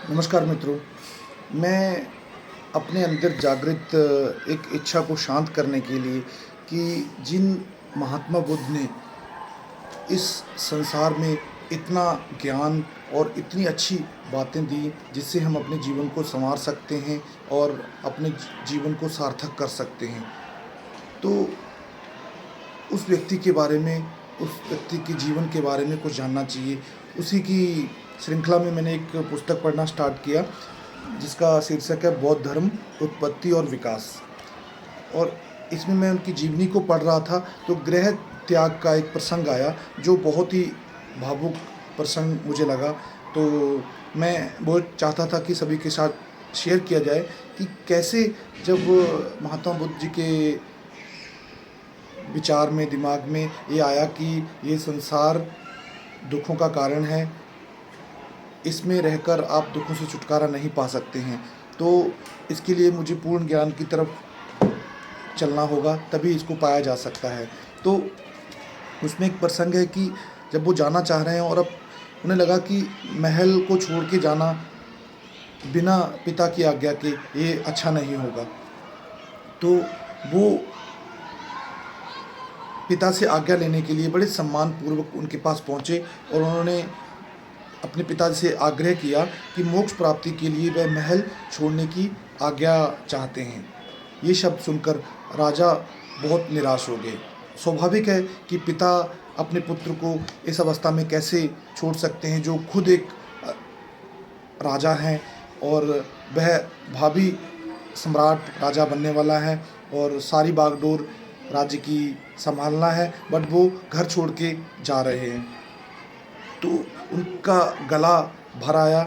नमस्कार मित्रों। मैं अपने अंदर जागृत एक इच्छा को शांत करने के लिए कि जिन महात्मा बुद्ध ने इस संसार में इतना ज्ञान और इतनी अच्छी बातें दी जिससे हम अपने जीवन को संवार सकते हैं और अपने जीवन को सार्थक कर सकते हैं, तो उस व्यक्ति के बारे में, उस व्यक्ति के जीवन के बारे में कुछ जानना चाहिए। उसी की श्रृंखला में मैंने एक पुस्तक पढ़ना स्टार्ट किया जिसका शीर्षक है बौद्ध धर्म, उत्पत्ति और विकास। और इसमें मैं उनकी जीवनी को पढ़ रहा था तो गृह त्याग का एक प्रसंग आया जो बहुत ही भावुक प्रसंग मुझे लगा। तो मैं बहुत चाहता था कि सभी के साथ शेयर किया जाए कि कैसे जब महात्मा बुद्ध जी के विचार में, दिमाग में ये आया कि ये संसार दुखों का कारण है, इसमें रहकर आप दुखों से छुटकारा नहीं पा सकते हैं, तो इसके लिए मुझे पूर्ण ज्ञान की तरफ चलना होगा, तभी इसको पाया जा सकता है। तो उसमें एक प्रसंग है कि जब वो जाना चाह रहे हैं और अब उन्हें लगा कि महल को छोड़ के जाना बिना पिता की आज्ञा के ये अच्छा नहीं होगा, तो वो पिता से आज्ञा लेने के लिए बड़े सम्मानपूर्वक उनके पास पहुँचे और उन्होंने अपने पिता से आग्रह किया कि मोक्ष प्राप्ति के लिए वह महल छोड़ने की आज्ञा चाहते हैं। ये शब्द सुनकर राजा बहुत निराश हो गए। स्वाभाविक है कि पिता अपने पुत्र को इस अवस्था में कैसे छोड़ सकते हैं, जो खुद एक राजा हैं और वह भावी सम्राट राजा बनने वाला है और सारी बागडोर राज्य की संभालना है, बट वो घर छोड़ के जा रहे हैं। तो उनका गला भर आया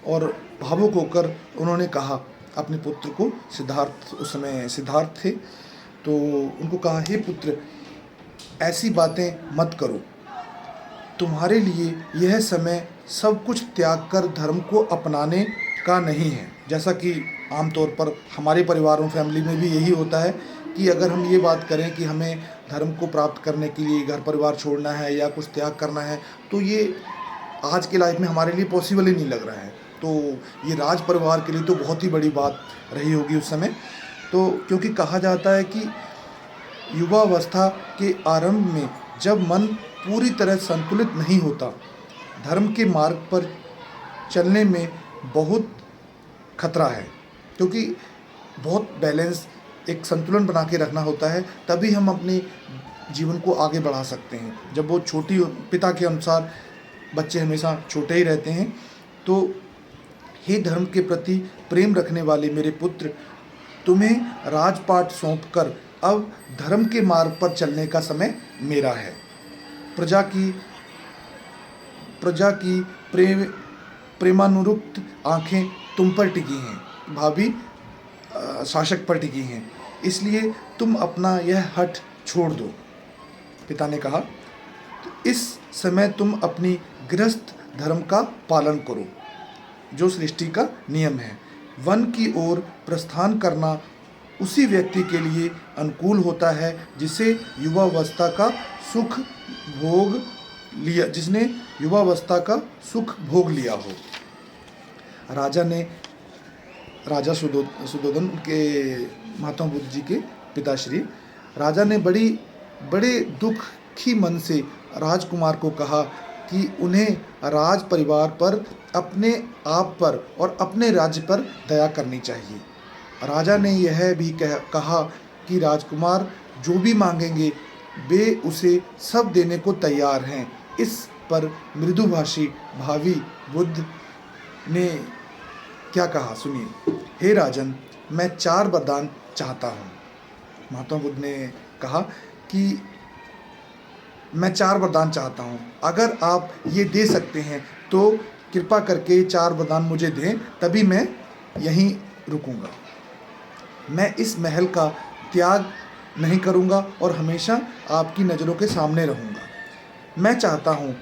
और भावुक होकर उन्होंने कहा अपने पुत्र को, सिद्धार्थ, उस समय सिद्धार्थ थे, तो उनको कहा, हे पुत्र, ऐसी बातें मत करो, तुम्हारे लिए यह समय सब कुछ त्याग कर धर्म को अपनाने का नहीं है। जैसा कि आमतौर पर हमारे परिवारों, फैमिली में भी यही होता है कि अगर हम ये बात करें कि हमें धर्म को प्राप्त करने के लिए घर परिवार छोड़ना है या कुछ त्याग करना है, तो ये आज के लाइफ में हमारे लिए पॉसिबल ही नहीं लग रहा है। तो ये राज परिवार के लिए तो बहुत ही बड़ी बात रही होगी उस समय। तो क्योंकि कहा जाता है कि युवावस्था के आरंभ में जब मन पूरी तरह संतुलित नहीं होता, धर्म के मार्ग पर चलने में बहुत खतरा है, क्योंकि बहुत बैलेंस, एक संतुलन बना के रखना होता है, तभी हम अपने जीवन को आगे बढ़ा सकते हैं। जब वो छोटी, पिता के अनुसार बच्चे हमेशा छोटे ही रहते हैं। तो हे धर्म के प्रति प्रेम रखने वाले मेरे पुत्र, तुम्हें राजपाट सौंपकर अब धर्म के मार्ग पर चलने का समय मेरा है। प्रजा की प्रेमानुरुक्त आंखें तुम पर टिकी हैं, भावी शासक पर टिकी हैं, इसलिए तुम अपना यह हठ छोड़ दो। पिता ने कहा, तो इस समय तुम अपनी गृहस्थ धर्म का पालन करो, जो सृष्टि का नियम है। वन की ओर प्रस्थान करना उसी व्यक्ति के लिए अनुकूल होता है जिसने युवावस्था का सुख भोग लिया हो। राजा सुदोधन के, महात्मा बुद्ध जी के पिताश्री, राजा ने बड़े दुखी मन से राजकुमार को कहा कि उन्हें राज परिवार पर, अपने आप पर और अपने राज्य पर दया करनी चाहिए। राजा ने यह भी कहा कि राजकुमार जो भी मांगेंगे वे उसे सब देने को तैयार हैं। इस पर मृदुभाषी भावी बुद्ध ने क्या कहा, सुनिए। हे राजन, मैं 4 वरदान चाहता हूँ। महात्मा बुद्ध ने कहा कि मैं 4 वरदान चाहता हूँ, अगर आप ये दे सकते हैं तो कृपा करके 4 वरदान मुझे दें, तभी मैं यहीं रुकूंगा। मैं इस महल का त्याग नहीं करूँगा और हमेशा आपकी नज़रों के सामने रहूँगा। मैं चाहता हूँ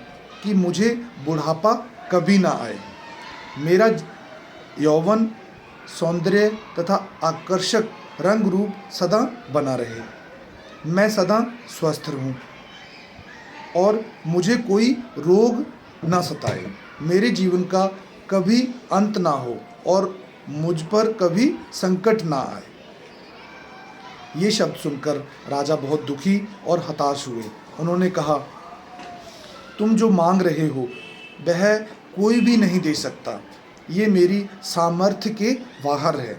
कि मुझे बुढ़ापा कभी ना आए, मेरा यौवन, सौंदर्य तथा आकर्षक रंग रूप सदा बना रहे, मैं सदा स्वस्थ रहूं और मुझे कोई रोग न सताए, मेरे जीवन का कभी अंत ना हो और मुझ पर कभी संकट ना आए। ये शब्द सुनकर राजा बहुत दुखी और हताश हुए। उन्होंने कहा, तुम जो मांग रहे हो वह कोई भी नहीं दे सकता, ये मेरी सामर्थ्य के बाहर है।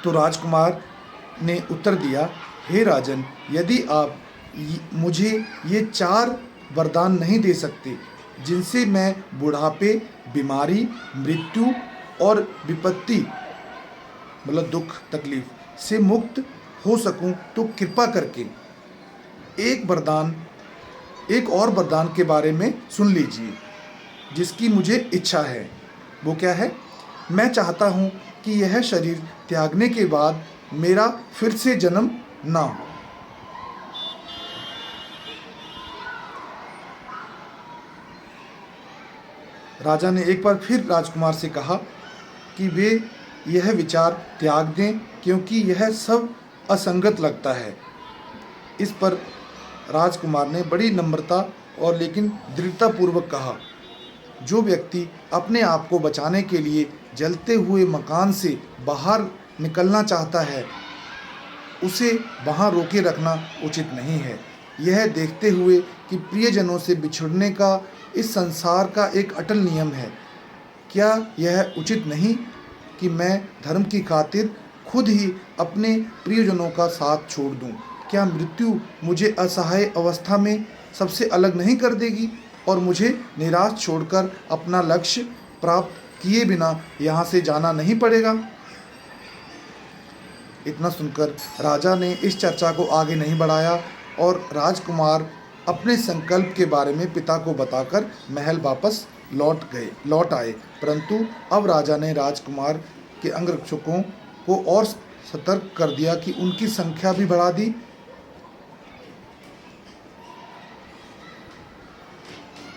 तो राजकुमार ने उत्तर दिया, हे राजन, यदि आप मुझे ये 4 वरदान नहीं दे सकते जिनसे मैं बुढ़ापे, बीमारी, मृत्यु और विपत्ति मतलब दुख तकलीफ से मुक्त हो सकूं, तो कृपा करके एक और वरदान के बारे में सुन लीजिए जिसकी मुझे इच्छा है। वो क्या है? मैं चाहता हूँ कि यह शरीर त्यागने के बाद मेरा फिर से जन्म ना हो। राजा ने एक बार फिर राजकुमार से कहा कि वे यह विचार त्याग दें, क्योंकि यह सब असंगत लगता है। इस पर राजकुमार ने बड़ी नम्रता और लेकिन दृढ़तापूर्वक कहा, जो व्यक्ति अपने आप को बचाने के लिए जलते हुए मकान से बाहर निकलना चाहता है, उसे वहाँ रोके रखना उचित नहीं है। यह देखते हुए कि प्रियजनों से बिछुड़ने का इस संसार का एक अटल नियम है, क्या यह उचित नहीं कि मैं धर्म की खातिर खुद ही अपने प्रियजनों का साथ छोड़ दूं? क्या मृत्यु मुझे असहाय अवस्था में सबसे अलग नहीं कर देगी और मुझे निराश छोड़कर अपना लक्ष्य प्राप्त किए बिना यहाँ से जाना नहीं पड़ेगा? इतना सुनकर राजा ने इस चर्चा को आगे नहीं बढ़ाया और राजकुमार अपने संकल्प के बारे में पिता को बताकर महल वापस लौट आए। परंतु अब राजा ने राजकुमार के अंगरक्षकों को और सतर्क कर दिया कि उनकी संख्या भी बढ़ा दी,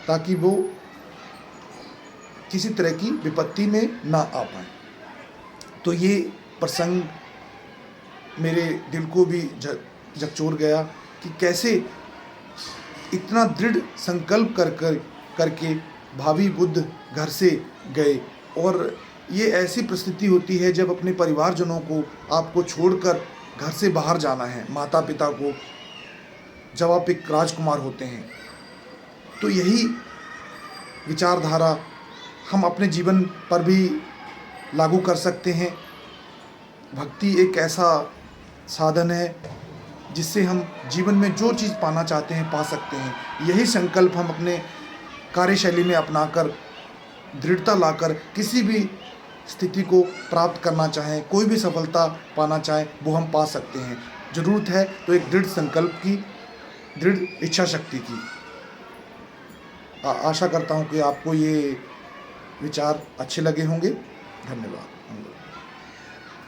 ताकि वो किसी तरह की विपत्ति में ना आ पाए। तो ये प्रसंग मेरे दिल को भी झकझोर गया कि कैसे इतना दृढ़ संकल्प करके भावी बुद्ध घर से गए। और ये ऐसी परिस्थिति होती है जब अपने परिवारजनों को आपको छोड़कर घर से बाहर जाना है, माता पिता को, जब आप एक राजकुमार होते हैं। तो यही विचारधारा हम अपने जीवन पर भी लागू कर सकते हैं। भक्ति एक ऐसा साधन है जिससे हम जीवन में जो चीज़ पाना चाहते हैं पा सकते हैं। यही संकल्प हम अपने कार्यशैली में अपनाकर दृढ़ता लाकर किसी भी स्थिति को प्राप्त करना चाहें, कोई भी सफलता पाना चाहें, वो हम पा सकते हैं। ज़रूरत है तो एक दृढ़ संकल्प की, दृढ़ इच्छा शक्ति की। आशा करता हूँ कि आपको ये विचार अच्छे लगे होंगे। धन्यवाद।